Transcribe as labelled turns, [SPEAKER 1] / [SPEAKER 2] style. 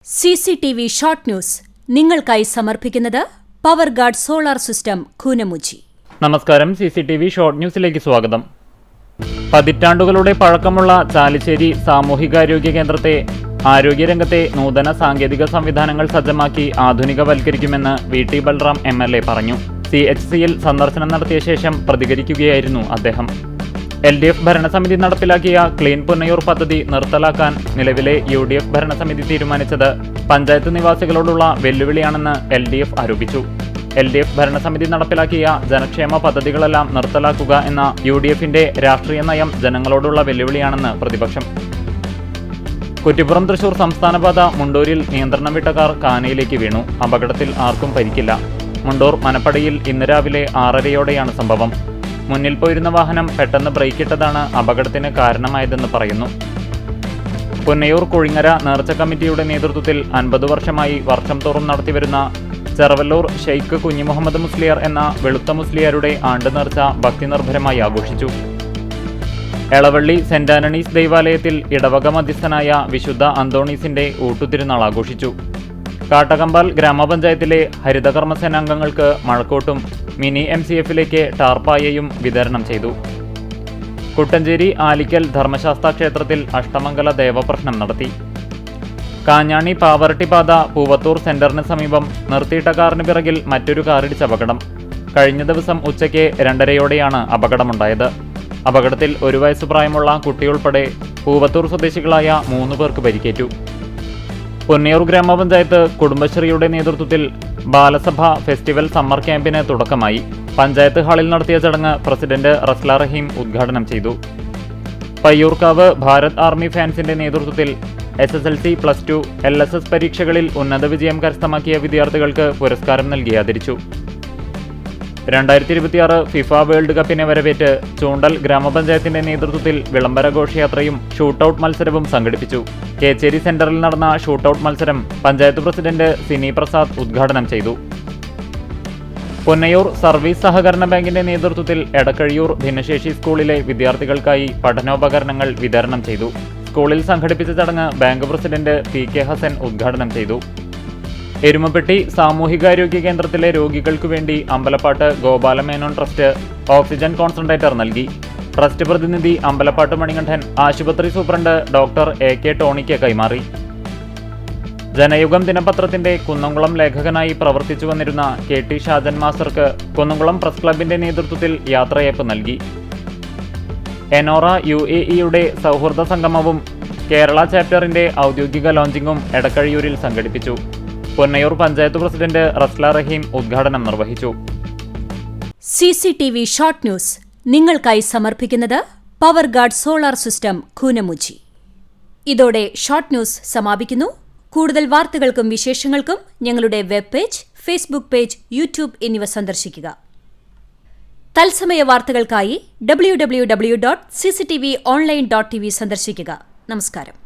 [SPEAKER 1] CCTV short news നിങ്ങൾക്കായി സമർപ്പിക്കുന്നത് power guard solar system Koonamuchi.
[SPEAKER 2] നമസ്കാരം. CCTV ഷോർട്ട് ന്യൂസിലേക്ക് സ്വാഗതം. പതിറ്റാണ്ടുകളുടെ പഴക്കമുള്ള ചാലിശ്ശേരി സാമൂഹികാരോഗ്യ കേന്ദ്രത്തെ ആരോഗ്യരംഗത്തെ നൂതന സാങ്കേതിക സംവിധാനങ്ങൾ സജ്ജമാക്കി ആധുനികവൽക്കരിക്കുമെന്ന് VT ബൽറാം MLA പറഞ്ഞു. CHCയിൽ സന്ദർശനം നടത്തിയ ശേഷം പ്രതികരിക്കുകയായിരുന്നു അദ്ദേഹം. LDF ഭരണസമിതി നടപ്പിലാക്കിയ ക്ലീൻ പുന്നയൂർ പദ്ധതി നിർത്തലാക്കാൻ നിലവിലെ UDF ഭരണസമിതി തീരുമാനിച്ചത് പഞ്ചായത്ത് നിവാസികളോടുള്ള വെല്ലുവിളിയാണെന്ന് LDF ആരോപിച്ചു. LDF ഭരണസമിതി നടപ്പിലാക്കിയ ജനക്ഷേമ പദ്ധതികളെല്ലാം നിർത്തലാക്കുക എന്ന UDFന്റെ രാഷ്ട്രീയ നയം ജനങ്ങളോടുള്ള വെല്ലുവിളിയാണെന്ന് പ്രതിപക്ഷം. കുറ്റിപ്പുറം തൃശൂർ സംസ്ഥാനപാത മുണ്ടൂരിൽ നിയന്ത്രണം വിട്ട കാർ കാനയിലേക്ക് വീണു. അപകടത്തിൽ ആർക്കും പരിക്കില്ല. മുണ്ടൂർ മനപ്പടിയിൽ ഇന്ന് രാവിലെ 6:30യോടെയാണ് സംഭവം. മുന്നിൽ പോയിരുന്ന വാഹനം പെട്ടെന്ന് ബ്രേക്കിട്ടതാണ് അപകടത്തിന് കാരണമായതെന്ന് പറയുന്നു. പുന്നയൂർ കുഴിങ്ങര നേർച്ച കമ്മിറ്റിയുടെ നേതൃത്വത്തിൽ 50 വർഷമായി വർഷം തോറും നടത്തിവരുന്ന ചെറവല്ലൂർ ഷെയ്ഖ് കുഞ്ഞിമുഹമ്മദ് മുസ്ലിയാർ എന്ന വെളുത്ത മുസ്ലിയാരുടെ ആണ്ട് നേർച്ച ഭക്തിനിർഭരമായി ആഘോഷിച്ചു. എളവള്ളി സെന്റ് ആന്റണീസ് ദൈവാലയത്തിൽ ഇടവക മധ്യസ്ഥനായ വിശുദ്ധ അന്തോണീസിന്റെ ഊട്ടുതിരുനാൾ ആഘോഷിച്ചു. കാട്ടകമ്പാൽ ഗ്രാമപഞ്ചായത്തിലെ ഹരിതകർമ്മസേനാംഗങ്ങൾക്ക് മഴക്കോട്ടും മിനി MCFലേക്ക് ടാർപ്പായയും വിതരണം ചെയ്തു. കുട്ടഞ്ചേരി ആലിക്കൽ ധർമ്മശാസ്ത്ര ക്ഷേത്രത്തിൽ അഷ്ടമംഗല ദേവപ്രശ്നം നടത്തി. കാഞ്ഞാണി പാവറട്ടിപ്പാത പൂവത്തൂർ സെന്ററിന് സമീപം നിർത്തിയിട്ട കാറിന് പിറകിൽ മറ്റൊരു കാറിടിച്ച അപകടം. കഴിഞ്ഞ ദിവസം ഉച്ചയ്ക്ക് 2:30യോടെയാണ് അപകടമുണ്ടായത്. അപകടത്തിൽ 1 വയസ്സ് പ്രായമുള്ള കുട്ടിയുൾപ്പെടെ പൂവത്തൂർ സ്വദേശികളായ 3 പേർക്ക് പരിക്കേറ്റു. പുന്നയൂർ ഗ്രാമപഞ്ചായത്ത് കുടുംബശ്രീയുടെ നേതൃത്വത്തിൽ ബാലസഭ ഫെസ്റ്റിവൽ സമ്മർ ക്യാമ്പിന് തുടക്കമായി. പഞ്ചായത്ത് ഹാളിൽ നടത്തിയ ചടങ്ങ് പ്രസിഡന്റ് റസ്ല റഹീം ഉദ്ഘാടനം ചെയ്തു. പയ്യൂർക്കാവ് ഭാരത് ആർമി ഫാൻസിന്റെ നേതൃത്വത്തിൽ SSLC, +2, LSS പരീക്ഷകളിൽ ഉന്നത വിജയം കരസ്ഥമാക്കിയ വിദ്യാർത്ഥികൾക്ക് പുരസ്കാരം നൽകി ആദരിച്ചു. 2026 ഫിഫ വേൾഡ് കപ്പിനെ വരവേറ്റ് ചൂണ്ടൽ ഗ്രാമപഞ്ചായത്തിന്റെ നേതൃത്വത്തിൽ വിളംബര ഘോഷയാത്രയും ഷൂട്ടൌട്ട് മത്സരവും സംഘടിപ്പിച്ചു. കേച്ചേരി സെന്ററിൽ നടന്ന ഷൂട്ടൌട്ട് മത്സരം പഞ്ചായത്ത് പ്രസിഡന്റ് സിനി പ്രസാദ് ഉദ്ഘാടനം ചെയ്തു. പുന്നയൂർ സർവീസ് സഹകരണ ബാങ്കിന്റെ നേതൃത്വത്തിൽ എടക്കഴിയൂർ ഭിന്നശേഷി സ്കൂളിലെ വിദ്യാർത്ഥികൾക്കായി പഠനോപകരണങ്ങൾ വിതരണം ചെയ്തു. സ്കൂളിൽ സംഘടിപ്പിച്ച ചടങ്ങ് ബാങ്ക് പ്രസിഡന്റ് PK ഹസൻ ഉദ്ഘാടനം ചെയ്തു. എരുമപ്പെട്ടി സാമൂഹികാരോഗ്യ കേന്ദ്രത്തിലെ രോഗികൾക്കു വേണ്ടി Ambalappattu Gopala Menon trust oxygen concentrator നൽകി. ട്രസ്റ്റ് പ്രതിനിധി അമ്പലപ്പാട്ട് മണികണ്ഠൻ ആശുപത്രി സൂപ്രണ്ട് ഡോക്ടർ AK ടോണിക്ക് കൈമാറി. ജനയുഗം ദിനപത്രത്തിന്റെ കുന്നംകുളം ലേഖകനായി പ്രവർത്തിച്ചു വന്നിരുന്ന KT ഷാജൻ മാസ്റ്റർക്ക് കുന്നംകുളം പ്രസ് ക്ലബിന്റെ നേതൃത്വത്തിൽ യാത്രയയപ്പ് നൽകി. എനോറ UAEയുടെ സൗഹൃദ സംഗമവും കേരള ചാപ്റ്ററിന്റെ ഔദ്യോഗിക ലോഞ്ചിങ്ങും എടക്കഴിയൂരിൽ സംഘടിപ്പിച്ചു. പുന്നയൂർ പഞ്ചായത്ത് പ്രസിഡന്റ് റസ്ല റഹീം ഉദ്ഘാടനം നിർവഹിച്ചു.
[SPEAKER 1] CCTV ഷോർട്ട് ന്യൂസ് നിങ്ങൾക്കായി സമർപ്പിക്കുന്നത് power guard solar system Koonamuchi. ഇതോടെ ഷോർട്ട് ന്യൂസ് സമാപിക്കുന്നു. കൂടുതൽ വാർത്തകൾക്കും വിശേഷങ്ങൾക്കും ഞങ്ങളുടെ web page, Facebook page, YouTube എന്നിവ സന്ദർശിക്കുക. തത്സമയ വാർത്തകൾക്കായി www.cctv online.tv സന്ദർശിക്കുക. നമസ്കാരം.